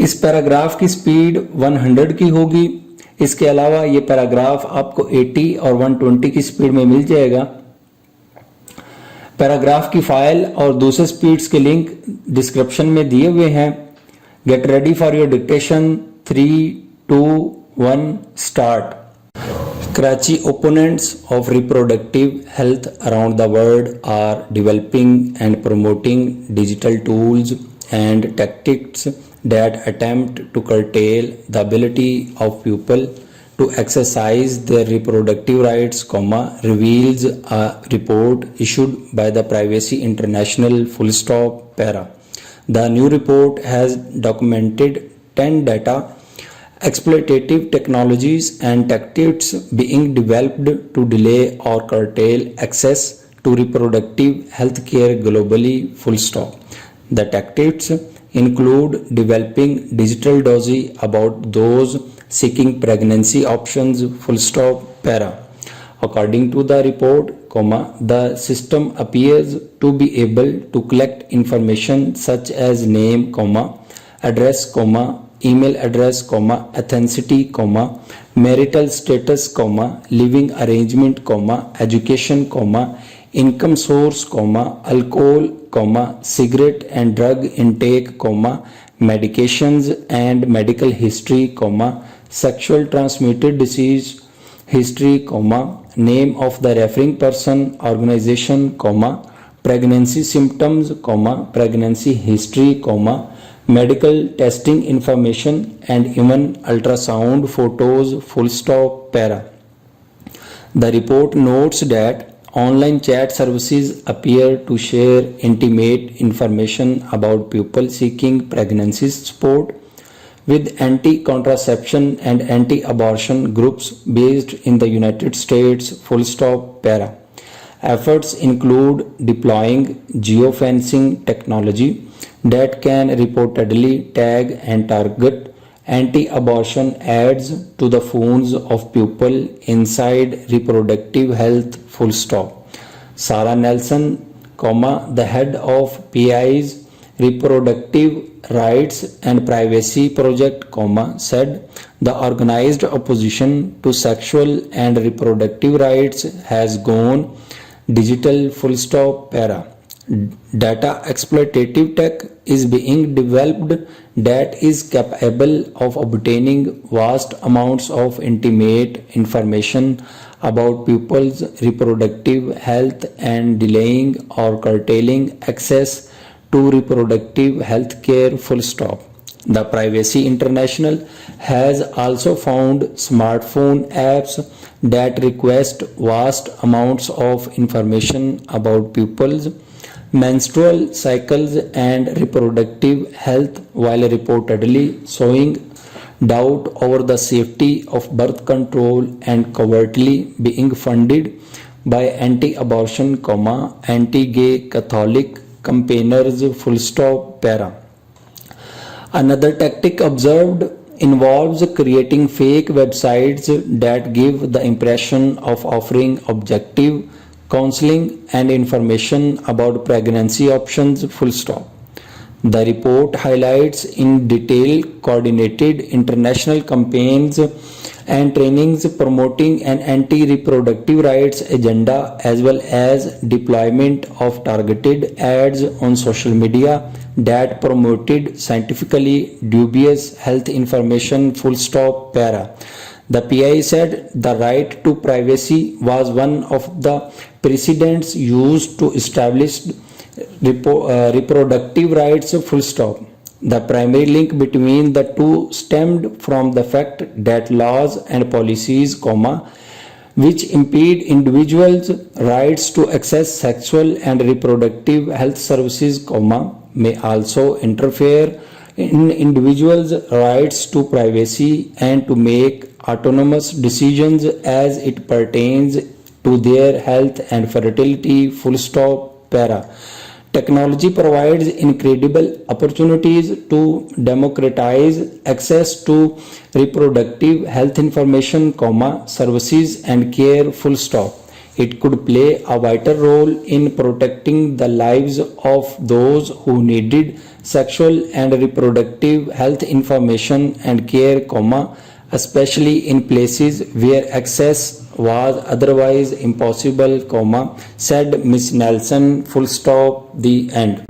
इस पैराग्राफ की स्पीड 100 की होगी। इसके अलावा ये पैराग्राफ आपको 80 और 120 की स्पीड में मिल जाएगा। पैराग्राफ की फाइल और दूसरे स्पीड्स के लिंक डिस्क्रिप्शन में दिए हुए हैं। Get ready for your dictation. 3, 2, 1 start. Karachi opponents of reproductive health around the world are developing and promoting digital tools and tactics that attempt to curtail the ability of people to exercise their reproductive rights, reveals a report issued by the Privacy International _para. The new report has documented 10 data exploitative technologies and tactics being developed to delay or curtail access to reproductive health care globally, The tactics include developing digital dossier about those seeking pregnancy options, para. According to the report, the system appears to be able to collect information such as name, address, email address, ethnicity, marital status, living arrangement, education, income source, alcohol, cigarette and drug intake, medications and medical history, sexual transmitted disease history, name of the referring person, organization, pregnancy symptoms, pregnancy history, medical testing information and even ultrasound photos, para. The report notes that online chat services appear to share intimate information about people seeking pregnancy support with anti-contraception and anti-abortion groups based in the United States, para. Efforts include deploying geofencing technology that can reportedly tag and target anti-abortion ads to the phones of people inside reproductive health, Sarah Nelson, the head of PI's Reproductive Rights and Privacy Project, said the organized opposition to sexual and reproductive rights has gone digital, para. Data exploitative tech is being developed that is capable of obtaining vast amounts of intimate information about people's reproductive health and delaying or curtailing access to reproductive health care, The Privacy International has also found smartphone apps that request vast amounts of information about people's menstrual cycles and reproductive health while reportedly showing doubt over the safety of birth control and covertly being funded by anti-abortion, anti-gay Catholic campaigners, para. Another tactic observed involves creating fake websites that give the impression of offering objective counseling and information about pregnancy options, The report highlights in detail coordinated international campaigns and trainings promoting an anti-reproductive rights agenda as well as deployment of targeted ads on social media that promoted scientifically dubious health information, para. The PI said the right to privacy was one of the precedents used to establish reproductive rights, The primary link between the two stemmed from the fact that laws and policies, which impede individuals' rights to access sexual and reproductive health services, may also interfere in individuals' rights to privacy and to make autonomous decisions as it pertains to their health and fertility, para. Technology provides incredible opportunities to democratize access to reproductive health information, services and care, It could play a vital role in protecting the lives of those who needed sexual and reproductive health information and care, especially in places where access was otherwise impossible, said Ms. Nelson. Full stop. The end.